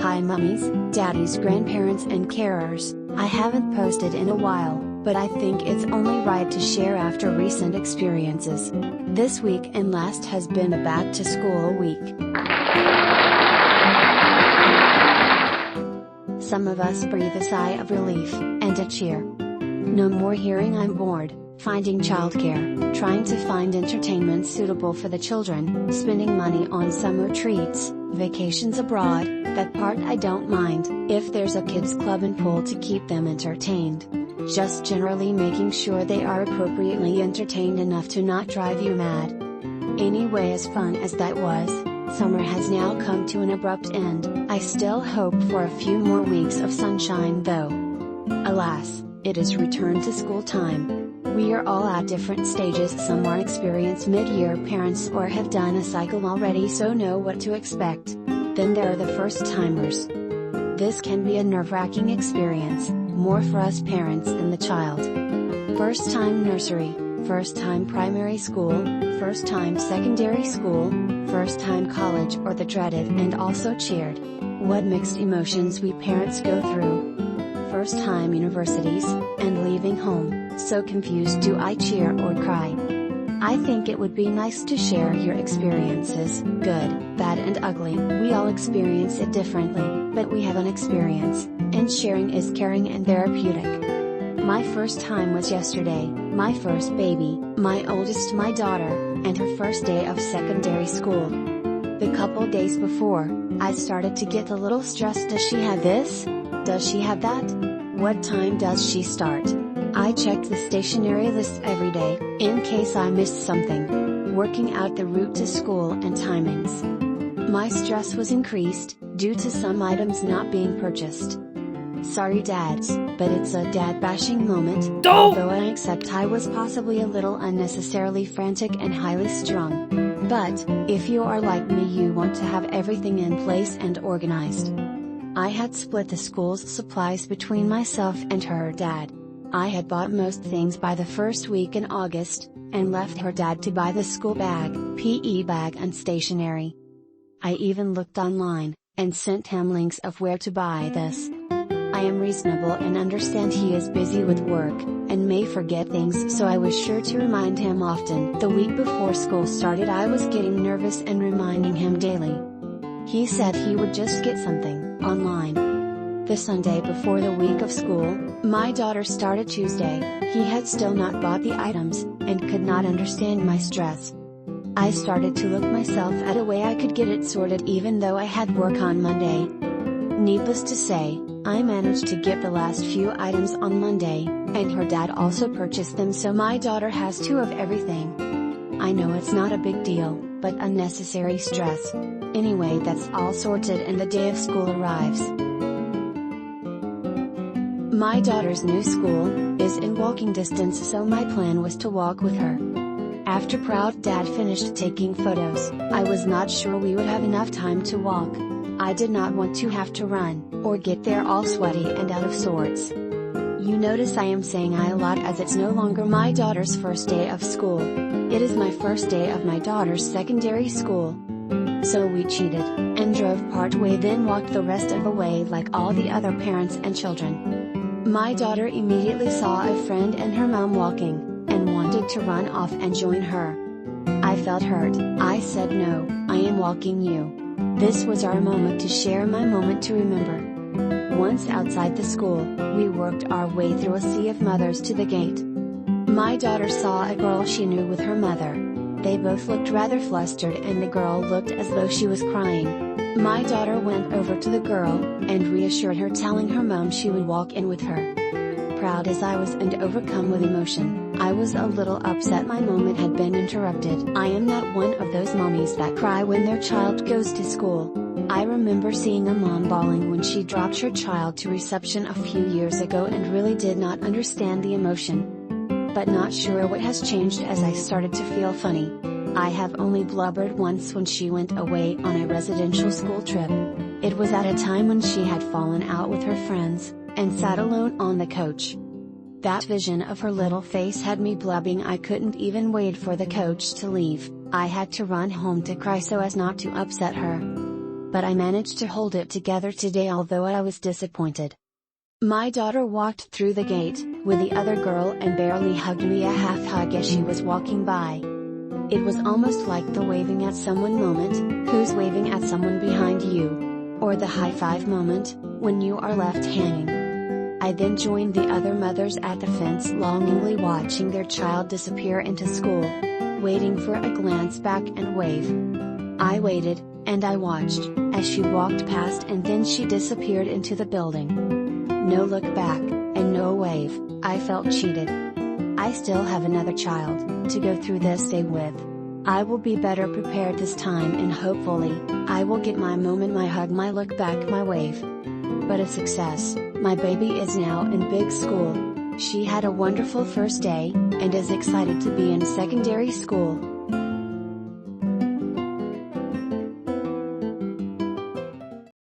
Hi mummies, daddies, grandparents and carers. I haven't posted in a while, but I think it's only right to share after recent experiences. This week and last has been a back to school week. Some of us breathe a sigh of relief, and a cheer. No more hearing "I'm bored," finding childcare, trying to find entertainment suitable for the children, spending money on summer treats, vacations abroad. That part I don't mind, if there's a kids club and pool to keep them entertained. Just generally making sure they are appropriately entertained enough to not drive you mad. Anyway, as fun as that was, summer has now come to an abrupt end. I still hope for a few more weeks of sunshine though. Alas, it is return to school time. We are all at different stages. Some are experienced mid-year parents or have done a cycle already, so know what to expect. Then there are the first-timers. This can be a nerve-wracking experience, more for us parents than the child. First-time nursery, first-time primary school, first-time secondary school, first-time college, or the dreaded and also cheered. What mixed emotions we parents go through. First-time universities, and leaving home, so confused, do I cheer or cry? I think it would be nice to share your experiences, good, bad and ugly. We all experience it differently, but we have an experience, and sharing is caring and therapeutic. My first time was yesterday, my first baby, my oldest, my daughter, and her first day of secondary school. The couple days before, I started to get a little stressed. Does she have this? Does she have that? What time does she start? I checked the stationery list every day, in case I missed something. Working out the route to school and timings. My stress was increased, due to some items not being purchased. Sorry dads, but it's a dad bashing moment, although I accept I was possibly a little unnecessarily frantic and highly strung. But, if you are like me, you want to have everything in place and organized. I had split the school's supplies between myself and her dad. I had bought most things by the first week in August, and left her dad to buy the school bag, PE bag and stationery. I even looked online, and sent him links of where to buy this. I am reasonable and understand he is busy with work, and may forget things, so I was sure to remind him often. The week before school started I was getting nervous and reminding him daily. He said he would just get something, online. The Sunday before the week of school, my daughter started Tuesday, he had still not bought the items, and could not understand my stress. I started to look myself at a way I could get it sorted even though I had work on Monday. Needless to say, I managed to get the last few items on Monday, and her dad also purchased them, so my daughter has two of everything. I know it's not a big deal, but unnecessary stress. Anyway, that's all sorted and the day of school arrives. My daughter's new school is in walking distance, so my plan was to walk with her. After proud dad finished taking photos, I was not sure we would have enough time to walk. I did not want to have to run, or get there all sweaty and out of sorts. You notice I am saying I a lot, as it's no longer my daughter's first day of school. It is my first day of my daughter's secondary school. So we cheated, and drove part way, then walked the rest of the way like all the other parents and children. My daughter immediately saw a friend and her mom walking, and wanted to run off and join her. I felt hurt. I said no, I am walking you. This was our moment to share, my moment to remember. Once outside the school, we worked our way through a sea of mothers to the gate. My daughter saw a girl she knew with her mother. They both looked rather flustered and the girl looked as though she was crying. My daughter went over to the girl, and reassured her, telling her mom she would walk in with her. Proud as I was and overcome with emotion, I was a little upset my moment had been interrupted. I am not one of those mommies that cry when their child goes to school. I remember seeing a mom bawling when she dropped her child to reception a few years ago and really did not understand the emotion. But not sure what has changed as I started to feel funny. I have only blubbered once when she went away on a residential school trip. It was at a time when she had fallen out with her friends, and sat alone on the coach. That vision of her little face had me blubbing. I couldn't even wait for the coach to leave. I had to run home to cry so as not to upset her. but I managed to hold it together today although I was disappointed. My daughter walked through the gate, with the other girl and barely hugged me a half hug as she was walking by. It was almost like the waving at someone moment, who's waving at someone behind you. Or the high five moment, when you are left hanging. I then joined the other mothers at the fence longingly watching their child disappear into school. Waiting for a glance back and wave. I waited, and I watched, as she walked past and then she disappeared into the building. No look back, and no wave. I felt cheated. I still have another child, to go through this day with. I will be better prepared this time and hopefully, I will get my moment, my hug, my look back, my wave. But a success, my baby is now in big school. She had a wonderful first day, and is excited to be in secondary school.